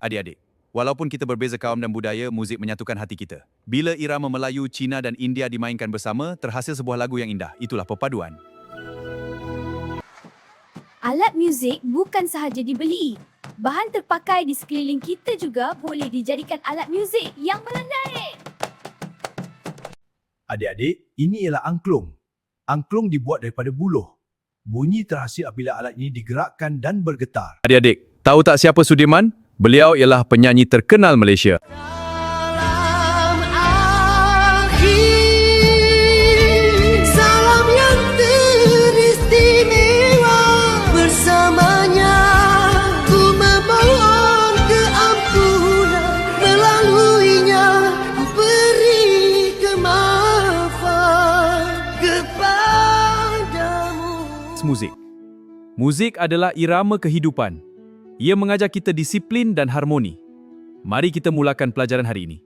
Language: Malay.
Adik-adik, walaupun kita berbeza kaum dan budaya, muzik menyatukan hati kita. Bila irama Melayu, Cina dan India dimainkan bersama, terhasil sebuah lagu yang indah. Itulah perpaduan. Alat muzik bukan sahaja dibeli. Bahan terpakai di sekeliling kita juga boleh dijadikan alat muzik yang melandai. Adik-adik, ini ialah angklung. Angklung dibuat daripada buluh. Bunyi terhasil apabila alat ini digerakkan dan bergetar. Adik-adik, tahu tak siapa Sudirman? Beliau ialah penyanyi terkenal Malaysia. Salam akhir, salam yang teristimewa. Bersamanya ku memohon keampunan, melaluinya ku beri kemaafan kepadamu. Muzik. Muzik adalah irama kehidupan. Ia mengajar kita disiplin dan harmoni. Mari kita mulakan pelajaran hari ini.